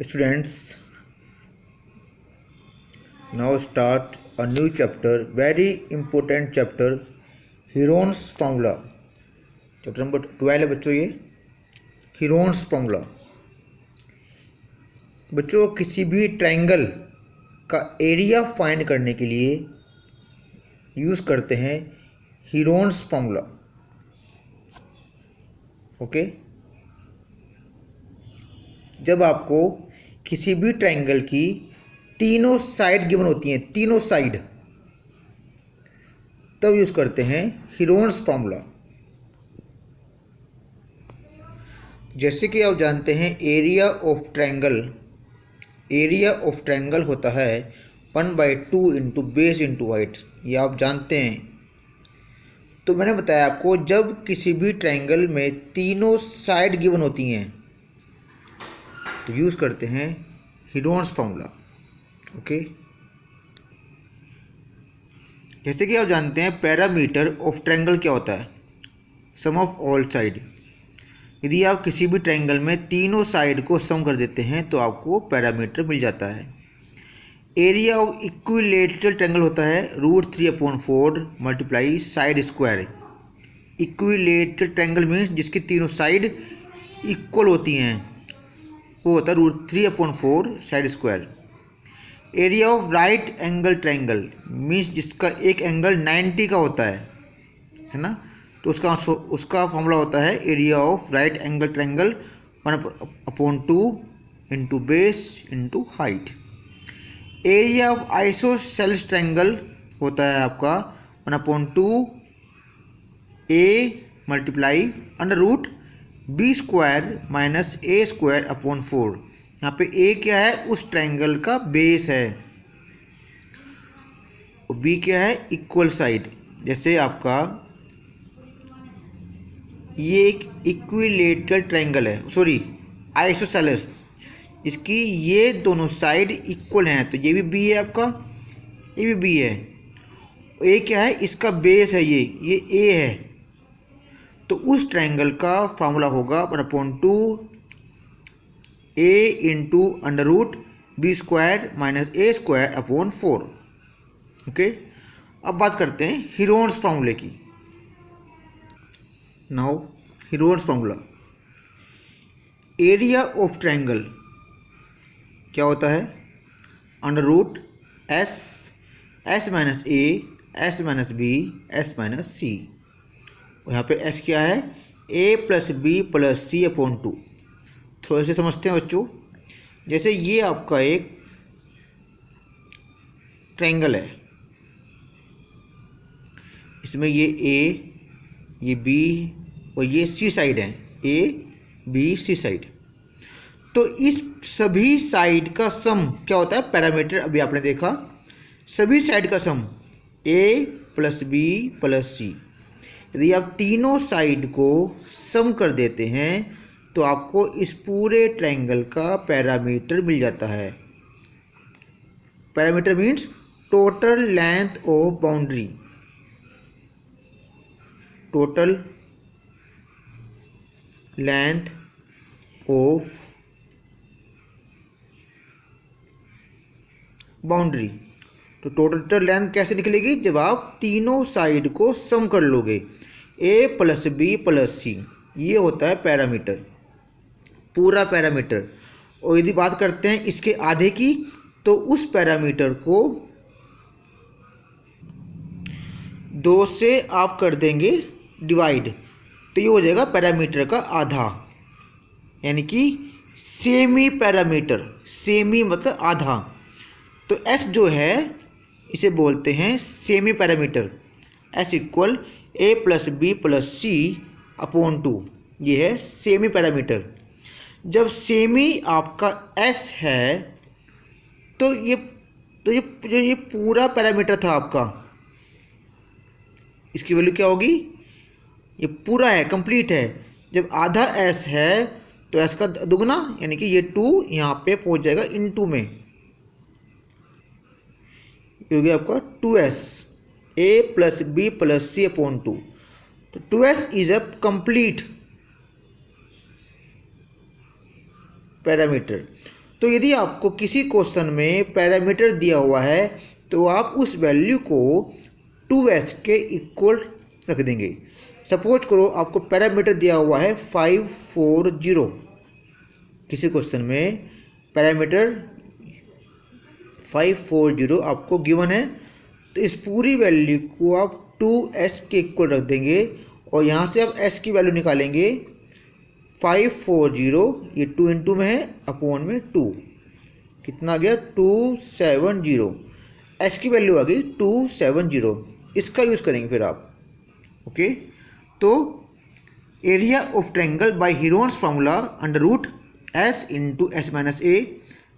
Students, now start a new chapter, very important chapter, Heron's formula. Chapter number 12 है बच्चों ये Heron's formula. बच्चों किसी भी ट्रायंगल का एरिया फाइंड करने के लिए यूज़ करते हैं हीरोन्स फॉर्मूला। ओके, जब आपको किसी भी ट्रायंगल की तीनों साइड गिवन होती हैं, तीनों साइड, तब यूज़ करते हैं हीरोन्स फॉर्मूला। जैसे कि आप जानते हैं एरिया ऑफ ट्रायंगल होता है 1/2 इंटू बेस इंटू हाइट, ये आप जानते हैं। तो मैंने बताया आपको जब किसी भी ट्रायंगल में तीनों साइड गिवन होती हैं तो यूज़ करते हैं हीरोन्स फॉर्मूला। ओके, जैसे कि आप जानते हैं पैरामीटर ऑफ ट्रायंगल क्या होता है, सम ऑफ ऑल साइड। यदि आप किसी भी ट्रायंगल में तीनों साइड को सम कर देते हैं तो आपको पैरामीटर मिल जाता है। एरिया ऑफ इक्विलेटरल ट्रायंगल होता है √3/4 multiply side square. Equilateral triangle means जिसकी तीनों साइड इक्वल होती हैं वो होता है √3/4 side square. Area of right angle triangle means जिसका एक एंगल 90 का होता है ना, तो उसका फॉर्मूला होता है area of right angle triangle 1/2 into base into height. Area of isosceles triangle होता है आपका 1/2 a multiply √b² minus a²/4। यहाँ पे a क्या है, उस ट्रायंगल का बेस है, और b क्या है, इक्वल साइड। जैसे आपका ये एक इक्विलेटरल ट्रायंगल है, सॉरी आइसोसेलेस, इसकी ये दोनों साइड इक्वल हैं, तो ये भी बी है आपका, ये भी बी है। ए क्या है, इसका बेस है, ये ए है, तो उस ट्रायंगल का फॉर्मूला होगा 1/2 a into √b² minus a²/4। Okay, अब बात करते हैं हीरोन्स फॉर्मूले की। Now Heron's formula, area of triangle क्या होता है, √s minus a s minus b s minus c। और यहाँ पे s क्या है, a + b + c/2। थोड़े से समझते हैं बच्चों। जैसे ये आपका एक ट्रायंगल है, इसमें ये a, ये b और ये सी साइड है, ए बी सी साइड। तो इस सभी साइड का सम क्या होता है, पैरामीटर। अभी आपने देखा सभी साइड का सम a + b + c। यदि आप तीनों साइड को सम कर देते हैं तो आपको इस पूरे ट्रायंगल का पैरामीटर मिल जाता है। Parameter means total length of boundary, total length of boundary. तो टोटल लेंथ कैसे निकलेगी, जब आप तीनों साइड को सम कर लोगे, a + b + c, ये होता है पैरामीटर, पूरा पैरामीटर। और यदि बात करते हैं इसके आधे की, तो उस पैरामीटर को 2 से आप कर देंगे डिवाइड, तो ये हो जाएगा पैरामीटर का आधा, यानी कि सेमी पैरामीटर। सेमी मतलब आधा। तो s जो है इसे बोलते हैं semi parameter. s = a + b + c/2, ये है सेमी पैरामीटर। जब सेमी आपका s है तो ये पूरा पैरामीटर था आपका, इसकी वैल्यू क्या होगी, ये पूरा है, कंप्लीट है। जब आधा s है तो s का दुगना, यानी कि ये 2 यहाँ पे पहुँच जाएगा इन 2 में, ये हो गया आपका 2s, a + b + c/2। तो 2s is a complete parameter. तो यदि आपको किसी क्वेश्चन में पैरामीटर दिया हुआ है तो आप उस वैल्यू को 2s के इक्वल रख देंगे। सपोज करो आपको पैरामीटर दिया हुआ है 540, किसी क्वेश्चन में पैरामीटर 540 आपको गिवन है, तो इस पूरी वैल्यू को आप 2s के इक्वल रख देंगे और यहाँ से आप s की वैल्यू निकालेंगे। 540 ये 2 इंटू में है, अपॉन में 2, कितना आ गया 270। s की वैल्यू आ गई 270, इसका यूज़ करेंगे फिर आप। ओके, तो area of triangle by Heron's formula under root s into s minus a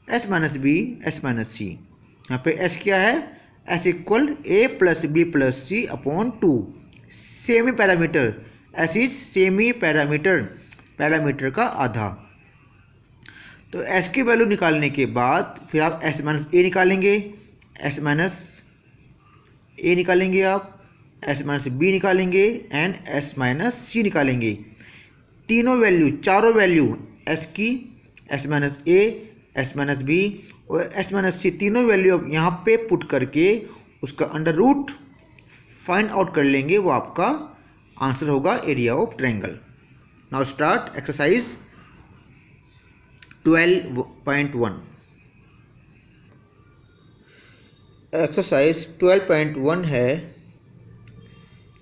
s minus b s minus c. यहाँ पे s क्या है, s equal a plus b plus c upon 2। Semi parameter, s is semi parameter, parameter का आधा। तो s की value निकालने के बाद फिर आप s माइनस ए निकालेंगे, s माइनस ए निकालेंगे, आप s माइनस बी निकालेंगे एंड s माइनस सी निकालेंगे। तीनों वैल्यू, चारों वैल्यू s की, s माइनस ए, s माइनस बी और s माइनस सी, तीनों वैल्यू आप यहाँ पे पुट करके उसका अंडर रूट फाइंड आउट कर लेंगे, वो आपका आंसर होगा area of triangle. Now start exercise 12.1। Exercise 12.1 है।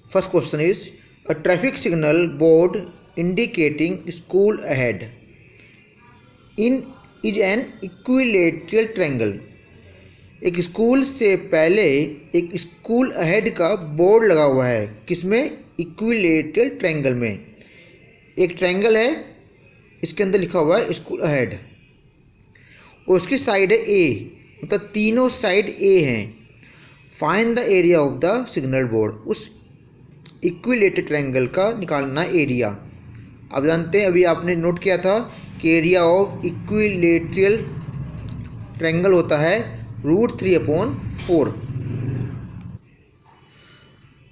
First question is a traffic signal board indicating school ahead in is an equilateral triangle. एक स्कूल से पहले एक स्कूल अहेड का बोर्ड लगा हुआ है, किसमें, इक्विलेटरल ट्रायंगल में। एक ट्रायंगल है, इसके अंदर लिखा हुआ है स्कूल अहेड और उसकी साइड है ए, मतलब तीनों साइड ए हैं। Find the area of the signal board. उस इक्विलेटरल ट्रायंगल का निकालना एरिया। आप जानते हैं, अभी आपने नोट किया था कि एरिया ऑफ इक्विलेटरल ट्रायंगल होता है √3/4।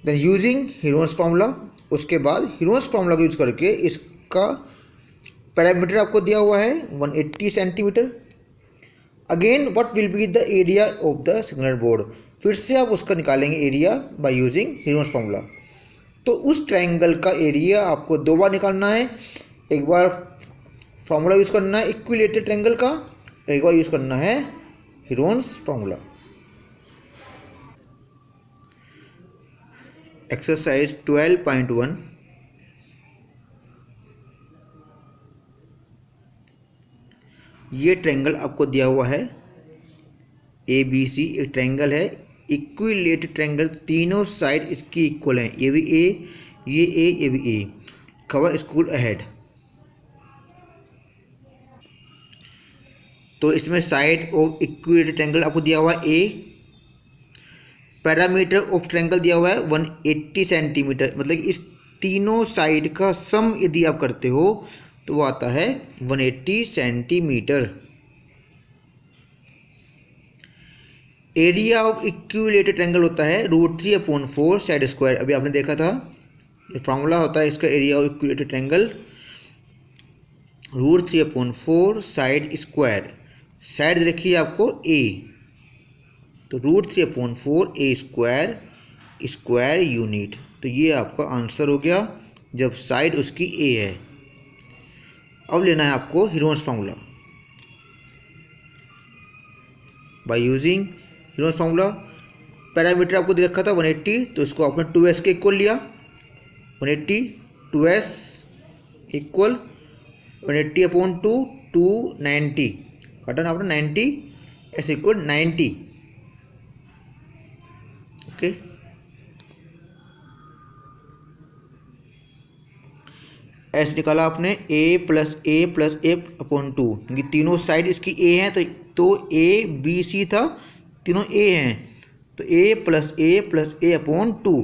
देन यूजिंग हीरोन्स फार्मूला, उसके बाद हीरोन्स फार्मूला का यूज करके इसका पैरामीटर आपको दिया हुआ है 180 centimetre. Again what will be the area of the signal board, फिर से आप उसका निकालेंगे area by using Heron's formula. तो उस ट्रायंगल का एरिया आपको दो बार निकालना है, एक बार फार्मूला यूज़ करना है इक्विलेटरल ट्रायंगल का, एक बार यूज़ करना है हीरोन्स फार्मूला। एक्सरसाइज 12.1। ये ट्रायंगल आपको दिया हुआ है ए बी सी, एक ट्रायंगल है इक्विलेटरल ट्रायंगल, तीनों साइड इसकी इक्वल हैं, ये भी ए, ये ए, ये भी ए। कवर स्कूल अहेड, तो इसमें साइड ऑफ इक्विलेटरल ट्रायंगल आपको दिया हुआ है ए। पैरामीटर ऑफ ट्रायंगल दिया हुआ है 180 सेंटीमीटर, मतलब इस तीनों साइड का सम यदि आप करते हो तो वो आता है 180 centimetre. Area of equilateral triangle होता है √3/4 साइड स्क्वायर। अभी आपने देखा था, ये फार्मूला होता है इसका area of equilateral triangle √3/4 side square. Side देखिए आपको ए, तो √3/4 ए स्क्वायर स्क्वायर यूनिट। तो ये आपका आंसर हो गया जब साइड उसकी ए है। अब लेना है आपको Heron's formula. By using Heron's formula, parameter आपको दे रखा था 180, तो इसको आपने 2s के इक्वल लिया, 180 2s इक्वल 180/2 290, काटा ना आपने 90, s इक्वल 90। ओके, s निकाला आपने a प्लस a/2, क्योंकि तीनों साइड इसकी a हैं, तो a b c था, तीनों a हैं, तो a प्लस a/2,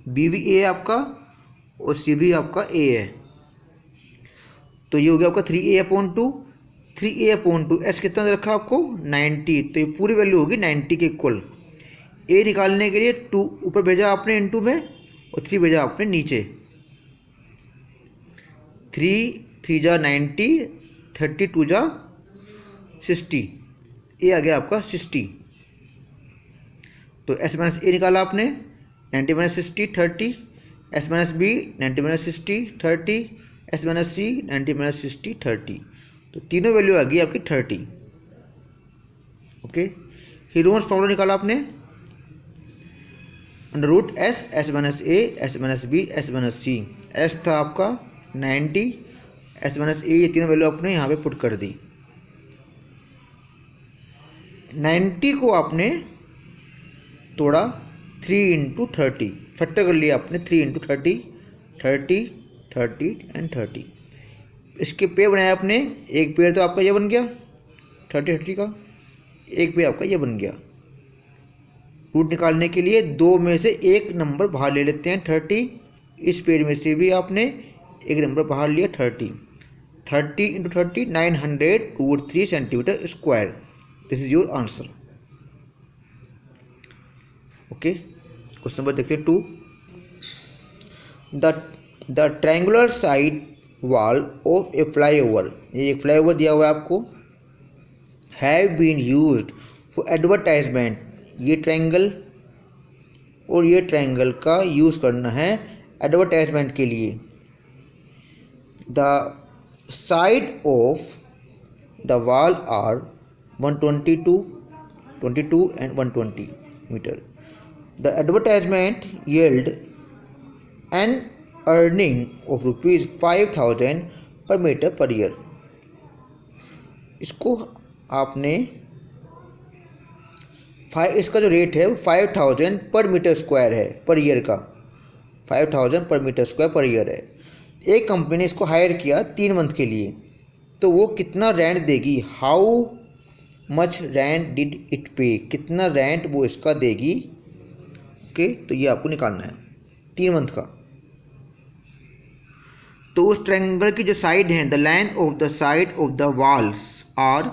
b भी a है आपका और c भी आपका a है, तो ये हो गया आपका 3a/2। 3a/2 s कितना दे रखा आपको 90, तो ये पूरी वैल्यू होगी 90 के इक्वल। a निकालने के लिए 2 ऊपर भेजा आपने इनटू में और 3 भेजा आपने नीचे। 3 3 जा 90, 32 जा 60, ए आ गया आपका 60। तो एस माइनस ए निकाला आपने, 90 minus 60 30, s minus b 90 minus 60 30, s minus c 90 minus 60 30। तो तीनों वैल्यू आ गई आपकी 30। ओके, हीरोन्स फॉर्मूला निकाला आपने, under root s, s minus a, s minus b, s minus c. S था आपका 90, एस माइनस ए, ये तीनों वैल्यू आपने यहाँ पे पुट कर दी। 90 को आपने तोड़ा 3 इंटू 30, फैक्टर कर लिया आपने 3 इंटू 30, 30 30 एंड 30। इसके पेयर बनाया आपने, एक पेयर तो आपका ये बन गया 30 30 का, एक पेयर आपका ये बन गया। रूट निकालने के लिए दो में से एक नंबर बाहर ले लेते हैं 30, इस पेयर में से भी आपने एक नंबर बाहर लिया 30, 30 into 30 900√3 centimetre square. This is your answer. Okay, question number देखते हैं 2। The triangular side wall of a flyover, ये एक फ्लाईओवर दिया हुआ है आपको, have been used for advertisement. ये ट्रायंगल और ये ट्रायंगल का यूज़ करना है एडवर्टाइजमेंट के लिए। The side of the wall are 122, 22 and 120 metre. The advertisement yield an earning of ₹5,000 per meter per year। इसको आपने इसका जो रेट है वो 5,000 पर मीटर स्क्वायर है पर ईयर का, 5,000 पर मीटर स्क्वायर पर ईयर है। एक कंपनी ने इसको हायर किया 3 मंथ के लिए, तो वो कितना रेंट देगी, how much rent did it पे, कितना रेंट वो इसका देगी। ओके, तो ये आपको निकालना है 3 मंथ का। तो उस ट्रायंगल की जो साइड है, the length of the side of the walls are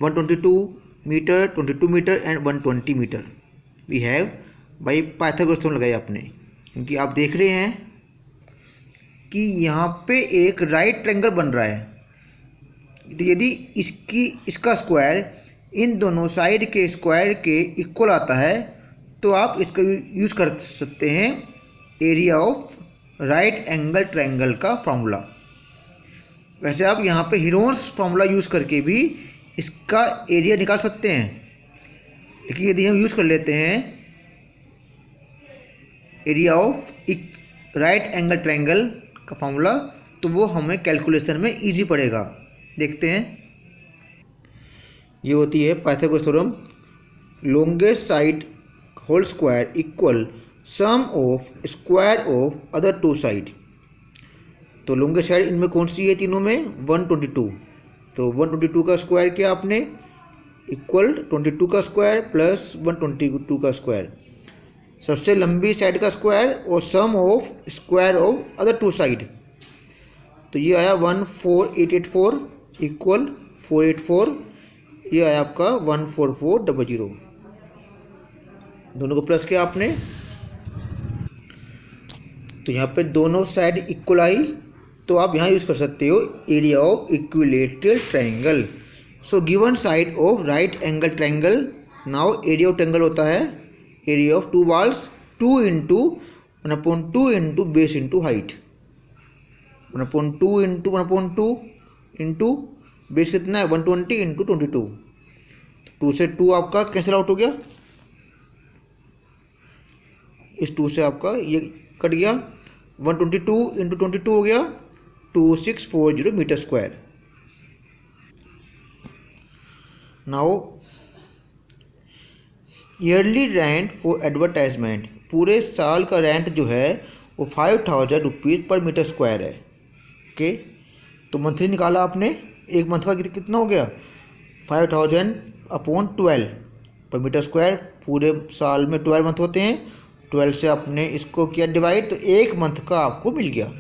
122 metre, 22 metre and 120 metre. We have by Pythagoras theorem लगाई आपने, क्योंकि आप देख रहे हैं कि यहाँ पे एक राइट ट्रायंगल बन रहा है। तो यदि इसका स्क्वायर इन दोनों साइड के स्क्वायर के इक्वल आता है तो आप इसका यूज़ कर सकते हैं area of right angle triangle का फॉर्मूला। वैसे आप यहाँ पे हीरोन्स फॉर्मूला यूज़ करके भी इसका एरिया निकाल सकते हैं, लेकिन यदि हम यूज़ कर लेते हैं area of right angle triangle का फॉर्मूला, तो वो हमें कैलकुलेशन में इजी पड़ेगा। देखते हैं, ये होती है Pythagoras theorem, longest side whole square equal sum of square of other 2 side. तो लॉन्गेस्ट साइड इनमें कौन सी है तीनों में, 122। तो 122 का स्क्वायर किया आपने इक्वल 22 का स्क्वायर प्लस 122 का स्क्वायर, सबसे लंबी साइड का स्क्वायर और sum of square of other 2 side. तो ये आया 14884 इक्वल 484, ये आया आपका 14400। दोनों को प्लस किया आपने, तो यहाँ पे दोनों साइड इक्वल आई, तो आप यहाँ यूज़ कर सकते हो area of equilateral triangle. So given side of right angle triangle, now area of triangle होता है area of 2 walls 2 into 1/2 into base into height, 1/2 into 1/2 into base कितना है 120 इंटू 22। 2 से 2 आपका कैंसिल आउट हो गया, इस 2 से आपका ये कट गया, 122 इंटू 22 हो गया 2640 metre square. Now yearly rent for advertisement, पूरे साल का रेंट जो है वो 5,000 रुपीज़ पर मीटर स्क्वायर है। ओके, तो मंथली निकाला आपने, एक मंथ का कितना हो गया 5,000/12 पर मीटर स्क्वायर। पूरे साल में 12 मंथ होते हैं, 12 से आपने इसको किया डिवाइड, तो एक मंथ का आपको मिल गया।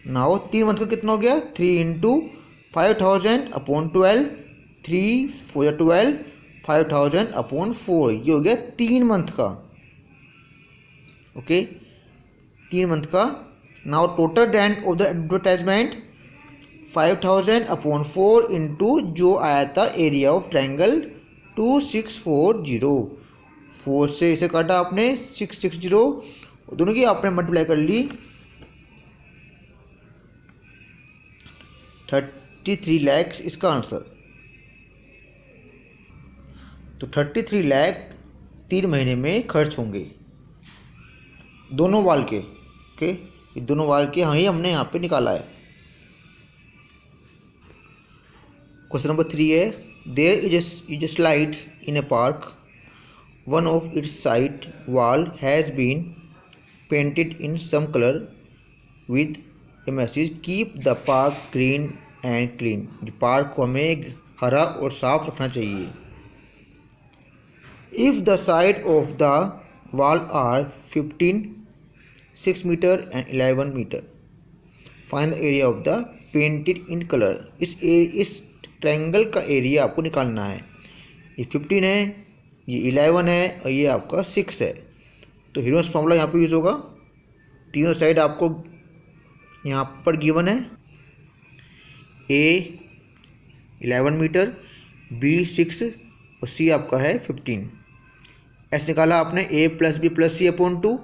नाउ 3 मंथ का कितना हो गया, 3 इंटू 5,000/12, 3 4 12, 5,000/4, ये हो गया 3 मंथ का। ओके, 3 मंथ का। Now total rent of the advertisement 5000/4 into जो आया था एरिया ऑफ ट्रायंगल 2640। 4 से इसे काटा आपने 660, दोनों की आपने मल्टीप्लाई कर ली 33 लाख इसका आंसर। तो 33 लाख 3 महीने में खर्च होंगे दोनों वाल के। ओके, दोनों वाल के ही हमने यहाँ पे निकाला है। क्वेश्चन नंबर 3 है, there is a slide in a park, one of its side wall has been painted in some colour with a message keep the park green and clean. जो पार्क को हमें हरा और साफ रखना चाहिए। If the side of the wall are 15, 6 metre and 11 metre, find the area of the painted in colour. इस triangle का एरिया आपको निकालना है। ये 15 है, ये 11 है और ये आपका 6 है। तो हीरोस फॉर्मूला यहाँ पे यूज़ होगा। तीनों साइड आपको यहाँ पर गिवन है। ए 11 मीटर, बी 6 और सी आपका है 15। एस निकाला आपने ए plus b plus c upon 2,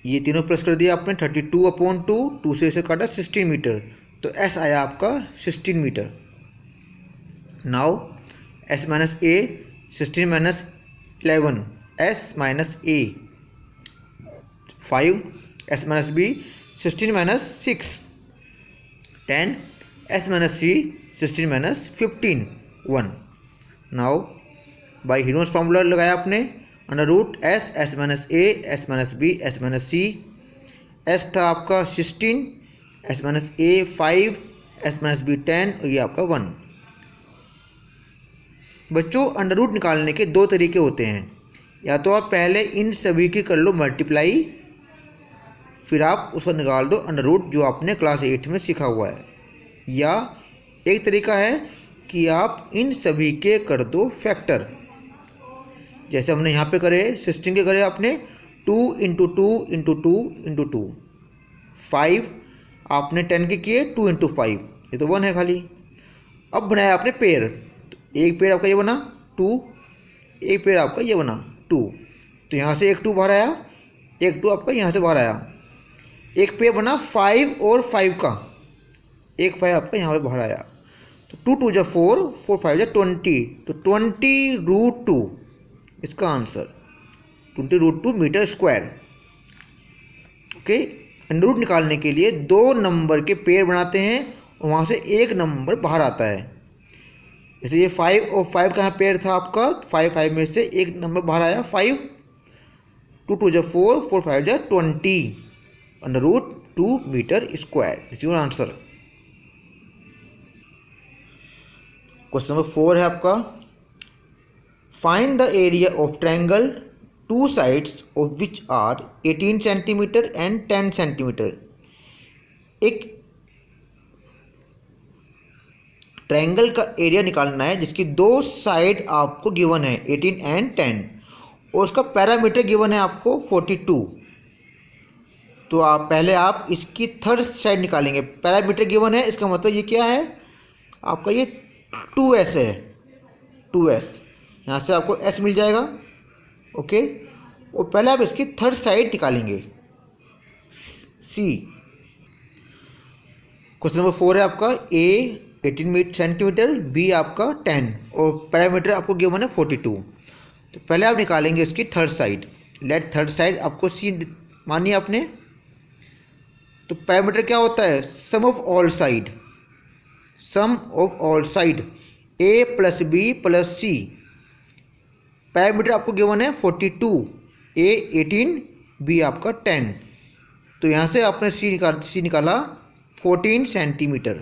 ये तीनों प्लस कर दिया आपने 32/2, 2 से इसे काटा 16 मीटर, तो एस आया आपका 16 metre. Now s minus a 16 minus 11, s minus a 5, s minus b 16 minus 6 10, s minus c 16 minus 15 1। Now by Heron's formula लगाया आपने, under root s, s minus a, s minus b, s minus c. S था आपका 16, s minus a 5, s minus b 10 और ये आपका 1। बच्चों under root निकालने के दो तरीके होते हैं। या तो आप पहले इन सभी की कर लो मल्टीप्लाई, फिर आप उसका निकाल दो अंडर रूट जो आपने क्लास 8 में सीखा हुआ है। या एक तरीका है कि आप इन सभी के कर दो फैक्टर, जैसे हमने यहाँ पे करे 16 के करे आपने 2 × 2 × 2 × 2, 5 आपने 10 के किए 2 × 5, ये तो 1 है खाली। अब बनाया आपने पेयर, तो एक पेयर आपका ये बना 2, एक पेयर आपका ये बना 2, तो यहाँ से एक 2 बाहर आया, एक 2 आपका यहाँ से बाहर आया। एक पेयर बना 5 और 5 का, एक 5 आपका यहाँ पे बाहर आया, तो 2 2 जा 4, 4 5 जा 20, तो 20√2 इसका answer 20√2 metre square. Okay, under root निकालने के लिए दो नंबर के पेयर बनाते हैं और वहाँ से एक नंबर बाहर आता है। जैसे ये 5 और 5 का यहाँ पेयर था आपका, 5 5 में से एक नंबर बाहर आया 5, 2 2 जा 4, 4 5 जा 20, under root 2 metre square is your answer. Question number 4 है आपका, find the area of triangle two sides of which are 18 centimetre and 10 centimetre. एक ट्रायंगल का एरिया निकालना है जिसकी दो साइड आपको गिवन है 18 एंड 10 और उसका पैरामीटर गिवन है आपको 42। तो आप इसकी थर्ड साइड निकालेंगे। पैरामीटर गिवन है, इसका मतलब ये क्या है आपका, ये 2s है, 2s यहाँ से आपको s मिल जाएगा। ओके, और पहले आप इसकी थर्ड साइड निकालेंगे c। क्वेश्चन नंबर 4 है आपका, a 18 सेंटीमीटर, b आपका 10 और पैरामीटर आपको गिवन है 42। तो पहले आप निकालेंगे इसकी third side. Let third side आपको c मानिए आपने। तो पैरामीटर क्या होता है, sum of all side, sum of all side a plus b plus c। Parameter आपको गिवन है 42, a 18, b आपका 10, तो यहाँ से आपने c निकाला 14 सेंटीमीटर।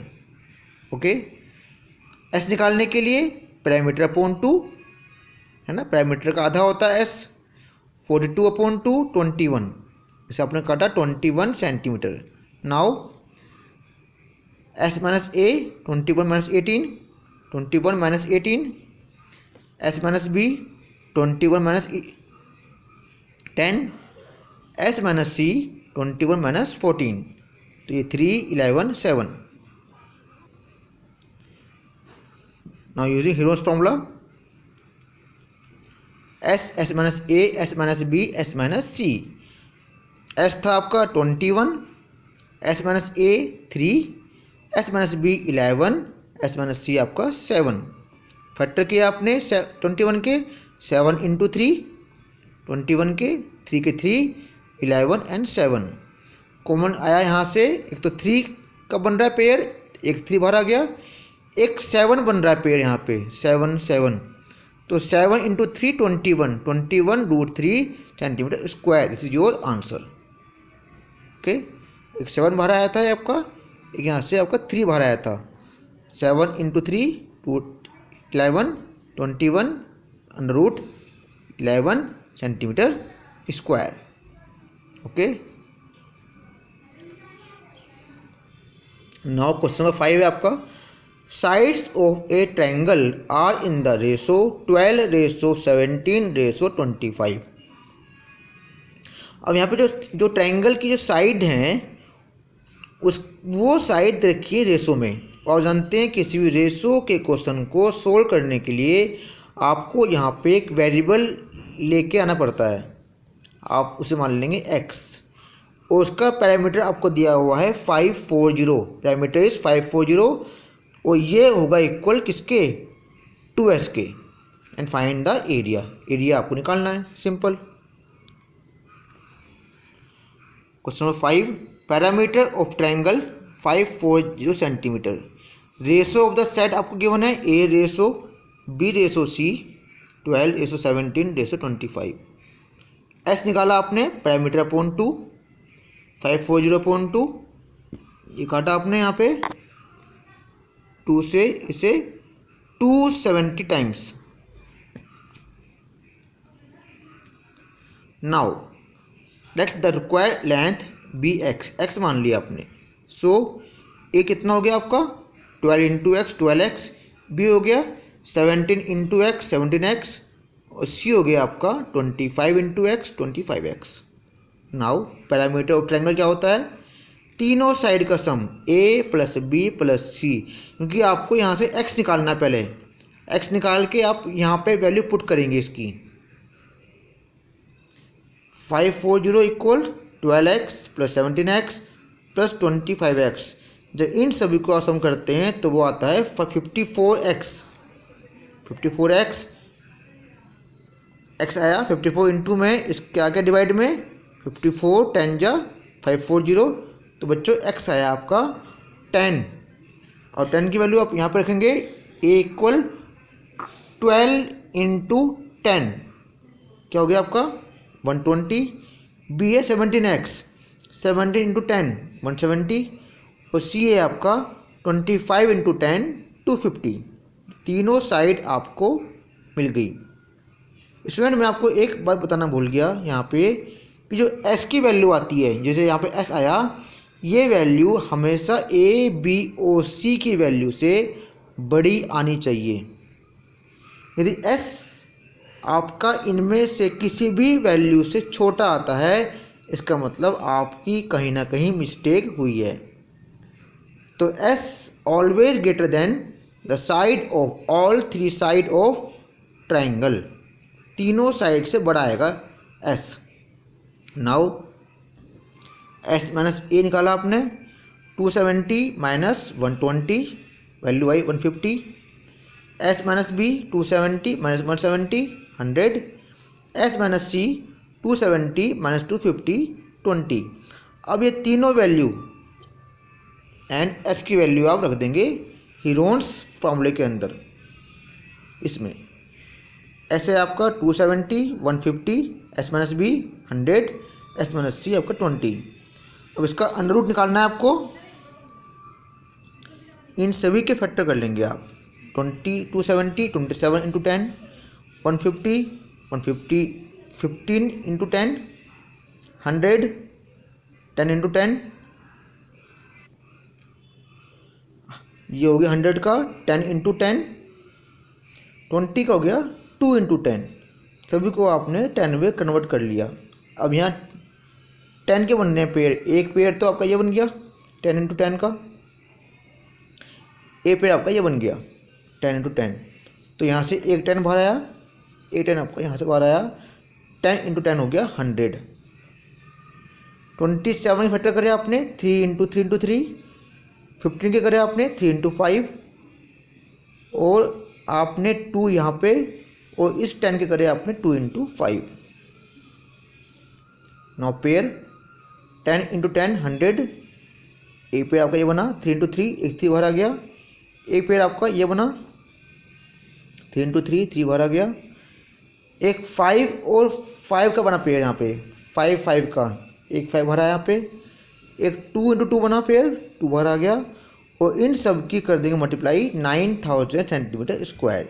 ओके, s निकालने के लिए पैरामीटर अपॉन 2 है ना, पैरामीटर का आधा होता है s, 42/2 21, इसे आपने काटा 21 centimetre. Now s minus a 21 minus 18, 21 minus 18, s minus b 21 minus 10, s minus c 21 minus 14। तो ये 3, 11, 7. Now using heroes formula, S minus A, S minus B, S minus C. S था आपका 21, S minus A 3, S minus B 11, S minus C आपका 7. Factor किया आपने 21 के 7 into 3, 21 के 3 के 3, 11 एंड 7. कॉमन आया यहाँ से, एक तो 3 का बन रहा है पेयर, एक 3 बाहर आ गया, एक 7 बन रहा है पेयर यहाँ पे 7 7. तो 7 into 3 21, 21√3 centimetre square. This is your answer. Okay, एक 7 बाहर आया था आपका, एक यहाँ से आपका 3 बाहर आया था. 7 into 3 11, 21 √11 centimetre square. Okay, now question number 5 है आपका. Sides of a triangle are in the ratio 12:17:25. अब यहाँ पे जो ट्रायंगल की जो साइड हैं वो साइड रखिए रेशो में. और जानते हैं किसी भी रेशो के क्वेश्चन को सोल्व करने के लिए आपको यहाँ पे एक वेरिएबल लेके आना पड़ता है. आप उसे मान लेंगे x, और उसका पैरामीटर आपको दिया हुआ है 540. पैरामीटर इज 540, और ये होगा इक्वल किसके, 2s के. And find the area. Area आपको निकालना है, simple. Question number 5, parameter of triangle 540 centimetre. Ratio of the set आपको गिवन है A ratio, B ratio C, 12:17:25. S निकाला आपने, पैरामीटर अपॉन 2, 540 अपॉन 2, ये काटा आपने यहाँ पे 2 से इसे 270 times. Now let the required length be x मान लिया आपने. सो ए कितना हो गया आपका 12 इंटू एक्स 12x, बी हो गया 17 इंटू एक्स 17x, और सी हो गया आपका 25 into x 25x. Now parameter of triangle क्या होता है, तीनों साइड का सम a plus b plus c. क्योंकि आपको यहाँ से x निकालना है, पहले x निकाल के आप यहाँ पे वैल्यू पुट करेंगे इसकी. 540 equal 12x plus 17x plus 25x. जब इन सभी को सम करते हैं तो वो आता है 54x. 54x x आया 54 इंटू में इसके आगे डिवाइड में 54 10 जा 540. तो बच्चों x आया आपका 10, और 10 की वैल्यू आप यहाँ पर रखेंगे a इक्वल 12 इंटू 10, क्या हो गया आपका 120. b है 17x, 17 इंटू 10 170, और c है आपका 25 इंटू 10 250. तीनों साइड आपको मिल गई. स्टूडेंट मैं आपको एक बात बताना भूल गया यहाँ पे कि जो s की वैल्यू आती है, जैसे यहाँ पे s आया, ये वैल्यू हमेशा a b और c की वैल्यू से बड़ी आनी चाहिए. यदि s आपका इनमें से किसी भी वैल्यू से छोटा आता है, इसका मतलब आपकी कहीं ना कहीं मिस्टेक हुई है. तो s always greater than the side of all 3 side of triangle. तीनों साइड से बड़ा आएगा s. Now s minus a निकाला आपने, 270 माइनस 120 वैल्यू आई 150. s minus b 270 minus 170 100. s minus c 270 minus 250 20. अब ये तीनों वैल्यू एंड s की वैल्यू आप रख देंगे हीरोन्स फॉर्मूले के अंदर. इसमें s है आपका 270 150, s minus b 100, s minus c आपका 20. अब इसका अंडर रूट निकालना है आपको. इन सभी के फैक्टर कर लेंगे आप. 270 27 इंटू 10, 150 150 15 इंटू 10, 100 10 इंटू 10, ये हो गया 100 का 10 इंटू 10, 20 का हो गया 2 इंटू 10. सभी को आपने 10 में कन्वर्ट कर लिया. अब यहाँ 10 के बनने पेयर, एक पेयर तो आपका ये बन गया 10 इंटू 10 का। ए पेड़ आपका ये बन गया 10 इंटू 10। तो यहाँ से एक 10 बाहर आया, एक 10 आपका यहाँ से बाहर आया, 10 इंटू 10 हो गया 100। 27 फैक्टर करें आपने 3 इंटू 3 इंटू 3। 15 के करें आपने 3 इंटू 5, और आपने 2 यहाँ पे, और इस 10 के करें आपने 2 इंटू 5। नौ पेयर 10 इंटू 10 100। एक पेयर आपका ये बना 3 इंटू 3, एक 3 बाहर आ गया। एक पेयर आपका ये बना 3 इंटू 3, 3 बाहर आ गया। एक 5 और 5 का बना पेयर यहाँ पे, 5 का एक 5 भरा यहाँ पे। एक 2 इंटू 2 बना पेयर, 2 बाहर आ गया। और इन सब की कर देंगे multiply 9000 centimetre square.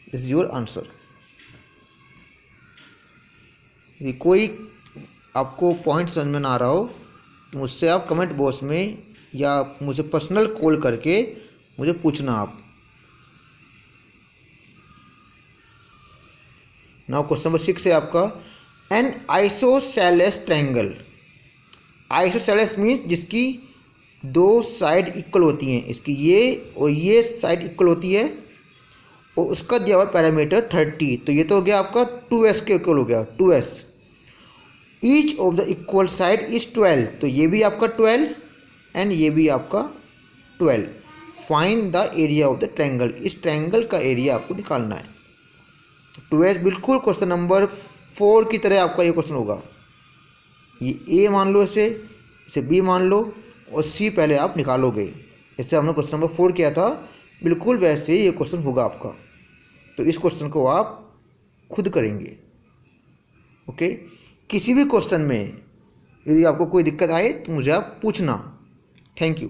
This is your answer. यदि कोई आपको पॉइंट समझ में ना आ रहा हो तो मुझसे आप कमेंट बॉक्स में या मुझे पर्सनल कॉल करके मुझे पूछना आप। नाउ क्वेश्चन नंबर 6 है आपका, N isosceles triangle. Isosceles means जिसकी दो साइड इक्वल होती हैं, इसकी ये और ये साइड इक्वल होती है, और उसका दिया हुआ पैरामीटर 30। तो ये तो हो गया आपका 2s के इक्वल हो गया 2s। Each of the equal side is 12। तो ये भी आपका 12 एंड ये भी आपका 12। Find the area of the triangle. इस ट्रायंगल का एरिया आपको निकालना है। तो 2s बिल्कुल क्वेश्चन नंबर 4 की तरह आपका ये क्वेश्चन होगा। ये ए मान लो, इसे बी मान लो, और सी पहले आप निकालोगे। जैसे हमने क्वेश्चन नंबर 4 किया था, बिल्कुल वैसे ही ये क्वेश्चन होगा आपका। तो इस क्वेश्चन को आप खुद करेंगे। ओके, किसी भी क्वेश्चन में यदि आपको कोई दिक्कत आए तो मुझे आप पूछना। Thank you.